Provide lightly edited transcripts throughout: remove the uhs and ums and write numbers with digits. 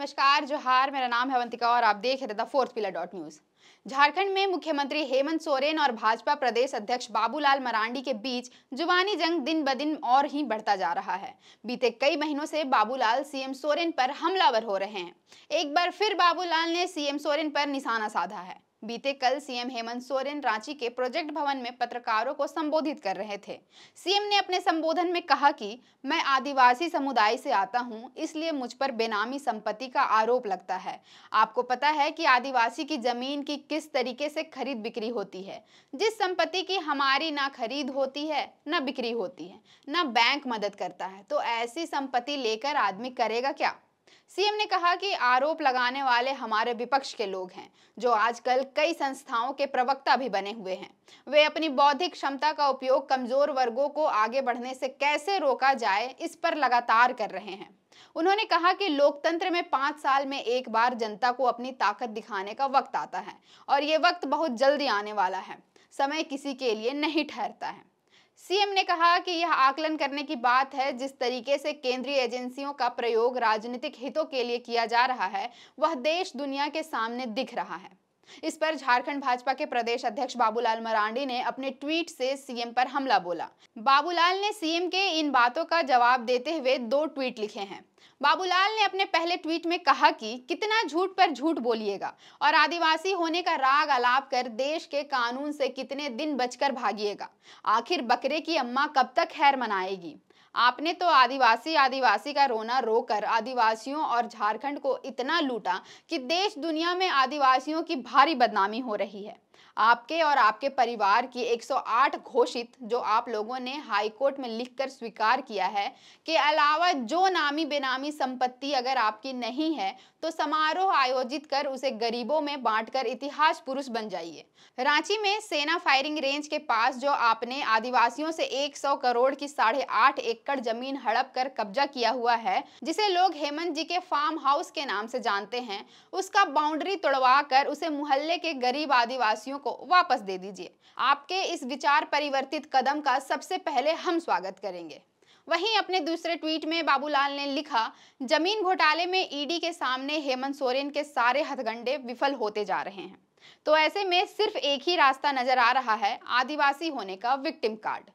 नमस्कार, जोहार। मेरा नाम है अवंतिका और आप देख रहे the fourth pillar dot news. Jharkhand में मुख्यमंत्री हेमंत सोरेन और भाजपा प्रदेश अध्यक्ष बाबूलाल मरांडी के बीच जुबानी जंग दिन ब दिन और ही बढ़ता जा रहा है। बीते कई महीनों से बाबूलाल सीएम सोरेन पर हमलावर हो रहे हैं। एक बार फिर बाबूलाल ने सीएम सोरेन पर निशाना साधा है। बीते कल सीएम हेमंत सोरेन रांची के प्रोजेक्ट भवन में पत्रकारों को संबोधित कर रहे थे। सीएम ने अपने संबोधन में कहा कि मैं आदिवासी समुदाय से आता हूं, इसलिए मुझ पर बेनामी संपत्ति का आरोप लगता है। आपको पता है कि आदिवासी की जमीन की किस तरीके से खरीद बिक्री होती है। जिस संपत्ति की हमारी ना खरीद होती है, ना बिक्री होती है, ना बैंक मदद करता है, तो ऐसी संपत्ति लेकर आदमी करेगा क्या। सीएम ने कहा कि आरोप लगाने वाले हमारे विपक्ष के लोग हैं, जो आजकल कई संस्थाओं के प्रवक्ता भी बने हुए हैं। वे अपनी बौद्धिक क्षमता का उपयोग कमजोर वर्गों को आगे बढ़ने से कैसे रोका जाए, इस पर लगातार कर रहे हैं। उन्होंने कहा कि लोकतंत्र में 5 साल में एक बार जनता को अपनी ताकत दिखाने का वक्त आता है और ये वक्त बहुत जल्दी आने वाला है। समय किसी के लिए नहीं ठहरता है। सीएम ने कहा कि यह आकलन करने की बात है, जिस तरीके से केंद्रीय एजेंसियों का प्रयोग राजनीतिक हितों के लिए किया जा रहा है, वह देश दुनिया के सामने दिख रहा है। इस पर झारखंड भाजपा के प्रदेश अध्यक्ष बाबूलाल मरांडी ने अपने ट्वीट से सीएम पर हमला बोला। बाबूलाल ने सीएम के इन बातों का जवाब देते हुए 2 ट्वीट लिखे हैं। बाबूलाल ने अपने पहले ट्वीट में कहा कि कितना झूठ पर झूठ बोलिएगा और आदिवासी होने का राग अलाप कर देश के कानून से कितने दिन बचकर भागिएगा। आखिर बकरे की अम्मा कब तक खैर मनाएगी। आपने तो आदिवासी का रोना रोकर आदिवासियों और झारखंड को इतना लूटा कि देश दुनिया में आदिवासियों की भारी बदनामी हो रही है। आपके और आपके परिवार की 108 घोषित, जो आप लोगों ने हाईकोर्ट में लिखकर स्वीकार किया है, के अलावा जो नामी बेनामी संपत्ति अगर आपकी नहीं है तो समारोह आयोजित कर उसे गरीबों में बांटकर इतिहास पुरुष बन जाइए। रांची में सेना फायरिंग रेंज के पास जो आपने आदिवासियों से 100 करोड़ की 8.5 एकड़ जमीन हड़प कर कब्जा किया हुआ है, जिसे लोग हेमंत जी के फार्म हाउस के नाम से जानते हैं, उसका बाउंड्री तोड़वा कर उसे मुहल्ले के गरीब आदिवासियों को वापस दे दीजिए। आपके इस विचार परिवर्तित कदम का सबसे पहले हम स्वागत करेंगे। वहीं अपने दूसरे ट्वीट में बाबूलाल ने लिखा, जमीन घोटाले में ईडी के सामने हेमंत सोरेन के सारे हथकंडे विफल होते जा रहे हैं, तो ऐसे में सिर्फ एक ही रास्ता नजर आ रहा है, आदिवासी होने का विक्टिम कार्ड।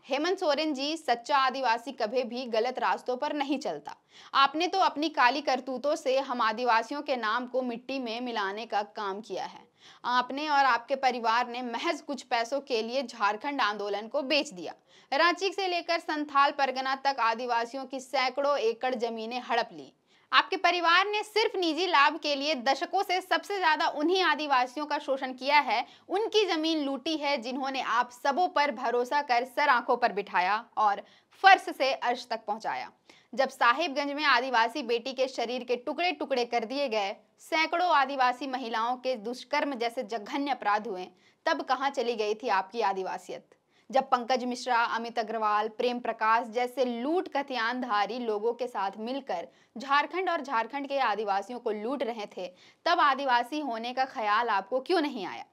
हेमंत सोरेन जी, सच्चा आदिवासी कभी भी गलत रास्तों पर नहीं चलता। आपने तो अपनी काली करतूतों से हम आदिवासियों के नाम को मिट्टी में मिलाने का काम किया है। आपने और आपके परिवार ने महज कुछ पैसों के लिए झारखंड आंदोलन को बेच दिया। रांची से लेकर संथाल परगना तक आदिवासियों की सैकड़ों एकड़ जमीनें हड़प ली। आपके परिवार ने सिर्फ निजी लाभ के लिए दशकों से सबसे ज्यादा उन्हीं आदिवासियों का शोषण किया है, उनकी जमीन लूटी है जिन्होंने आप सबों पर भरोसा कर सर आंखों पर बिठाया और फर्श से अर्श तक पहुंचाया। जब साहिबगंज में आदिवासी बेटी के शरीर के टुकड़े टुकड़े कर दिए गए, सैकड़ों आदिवासी महिलाओं के दुष्कर्म जैसे जघन्य अपराध हुए, तब कहां चली गई थी आपकी आदिवासियत। जब पंकज मिश्रा, अमित अग्रवाल, प्रेम प्रकाश जैसे लूट कथियानधारी लोगों के साथ मिलकर झारखंड और झारखंड के आदिवासियों को लूट रहे थे, तब आदिवासी होने का ख्याल आपको क्यों नहीं आया।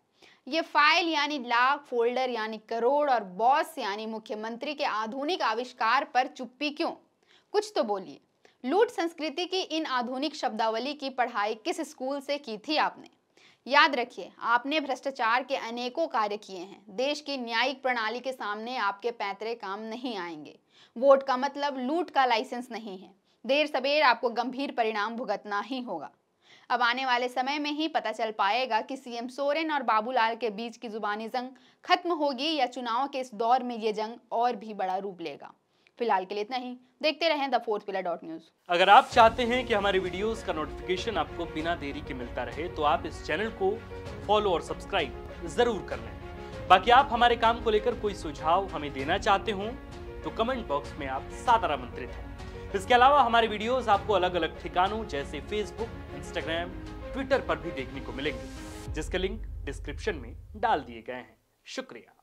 ये फाइल यानी लाख, फोल्डर यानी करोड़ और बॉस यानी मुख्यमंत्री के आधुनिक आविष्कार पर चुप्पी क्यों। कुछ तो बोलिए। लूट संस्कृति की इन आधुनिक शब्दावली की पढ़ाई किस स्कूल से की थी आपने। याद रखिए, आपने भ्रष्टाचार के अनेकों कार्य किए हैं। देश की न्यायिक प्रणाली के सामने आपके पैतरे काम नहीं आएंगे। वोट का मतलब लूट का लाइसेंस नहीं है। देर सबेर आपको गंभीर परिणाम भुगतना ही होगा। अब आने वाले समय में ही पता चल पाएगा कि सीएम सोरेन और बाबूलाल के बीच की जुबानी जंग खत्म होगी या चुनाव के इस दौर में ये जंग और भी बड़ा रूप लेगा। फिलहाल के लिए इतना ही। देखते रहें the fourth pillar dot news. अगर आप चाहते हैं कि हमारे वीडियोस का नोटिफिकेशन आपको बिना देरी के मिलता रहे, तो आप इस चैनल को फॉलो और सब्सक्राइब जरूर कर लें। बाकी आप हमारे काम को लेकर कोई सुझाव हमें देना चाहते हो तो कमेंट बॉक्स में आप सादर आमंत्रित हैं। इसके अलावा हमारे वीडियोस आपको अलग अलग ठिकानों जैसे फेसबुक, इंस्टाग्राम, ट्विटर पर भी देखने को मिलेंगे, जिसके लिंक डिस्क्रिप्शन में डाल दिए गए हैं। शुक्रिया।